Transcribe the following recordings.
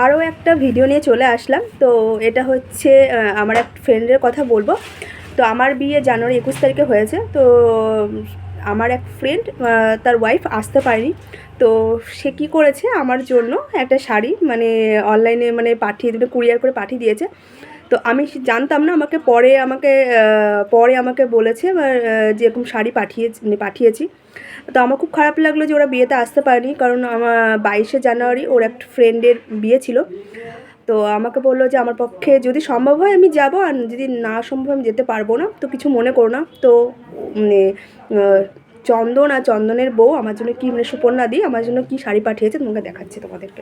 আরও একটা ভিডিও নিয়ে চলে আসলাম। তো এটা হচ্ছে আমার এক ফ্রেন্ডের কথা বলবো। তো আমার বিয়ে জানুয়ারি 21 তারিখে হয়েছে। তো আমার এক ফ্রেন্ড তার ওয়াইফ আসতে পারেনি। তো সে কী করেছে, আমার জন্য একটা শাড়ি মানে অনলাইনে মানে পাঠিয়ে দেবে, কুরিয়ার করে পাঠিয়ে দিয়েছে। তো আমি জানতাম না, পরে আমাকে বলেছে যে এরকম শাড়ি পাঠিয়েছি। তো আমার খুব খারাপ লাগলো যে ওরা বিয়েতে আসতে পারেনি, কারণ আমার 22শে জানুয়ারি ওর একটা ফ্রেন্ডের বিয়ে ছিল। তো আমাকে বললো যে আমার পক্ষে যদি সম্ভব হয় আমি যাব, আর যদি না সম্ভব আমি যেতে পারবো না, তো কিছু মনে করো না। তো চন্দন আর চন্দনের বউ আমার জন্য কি মানে সুপর্ণা দি আমার জন্য কি শাড়ি পাঠিয়েছে তোমাকে দেখাচ্ছি তোমাদেরকে।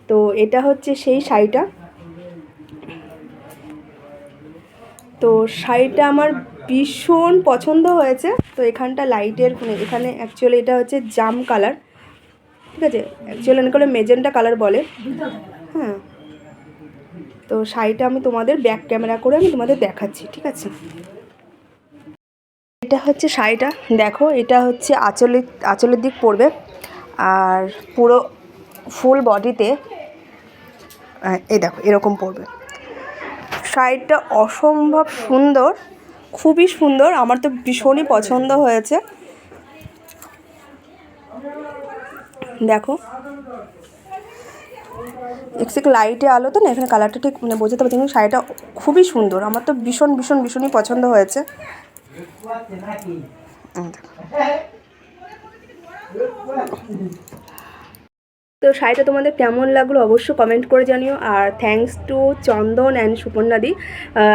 তো এটা হচ্ছে সেই শাড়িটা। তো শাড়িটা আমার ভীষণ পছন্দ হয়েছে। তো এখানটা লাইটের এখানে অ্যাকচুয়ালি এটা হচ্ছে জাম কালার, ঠিক আছে, অ্যাকচুয়ালি অনেকে মেজেন্টা কালার বলে। হ্যাঁ, তো শাড়িটা আমি তোমাদের ব্যাক ক্যামেরা করে আমি তোমাদের দেখাচ্ছি, ঠিক আছে। এটা হচ্ছে শাড়িটা, দেখো এটা হচ্ছে আঁচলের দিক পড়বে, আর পুরো ফুল বডিতে এই দেখো এরকম পড়বে। শাড়িটা অসম্ভব সুন্দর, খুবই সুন্দর, আমার তো ভীষণই পছন্দ হয়েছে। দেখো একটু লাইটে আলো তো না, এখানে কালারটা ঠিক মানে বোঝাতে পারছি, কিন্তু শাড়িটা খুবই সুন্দর, আমার তো ভীষণই পছন্দ হয়েছে। তো শাড়িটা তোমাদের কেমন লাগলো অবশ্যই কমেন্ট করে জানিও। আর থ্যাঙ্কস টু চন্দন অ্যান্ড সুপর্ণাদি,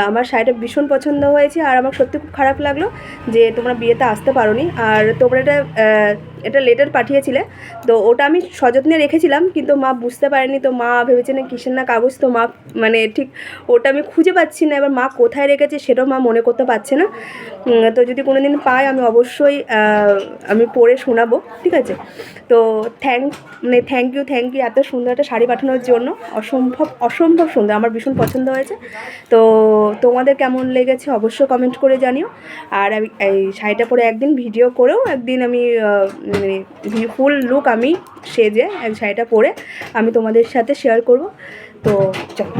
আমার শাড়িটা ভীষণ পছন্দ হয়েছে। আর আমার সত্যি খুব খারাপ লাগলো যে তোমরা বিয়েতে আসতে পারোনি। আর তোমরা এটা লেটার পাঠিয়েছিলে, তো ওটা আমি সযত্নে রেখেছিলাম, কিন্তু মা বুঝতে পারেনি। তো মা ভেবেছে না কিসের না কাগজ, তো মা মানে ঠিক ওটা আমি খুঁজে পাচ্ছি না, এবার মা কোথায় রেখেছে সেটাও মা মনে করতে পারছে না। তো যদি কোনো দিন পাই আমি অবশ্যই আমি পরে শোনাবো, ঠিক আছে। তো থ্যাংক ইউ এত সুন্দর একটা শাড়ি পাঠানোর জন্য, অসম্ভব সুন্দর, আমার ভীষণ পছন্দ হয়েছে। তো তোমাদের কেমন লেগেছে অবশ্যই কমেন্ট করে জানিও। আর আমি এই শাড়িটা পরে একদিন ভিডিও করেও একদিন আমি মানে ফুল লুক আমি সেজে শাড়িটা পরে আমি তোমাদের সাথে শেয়ার করব। তো চলো।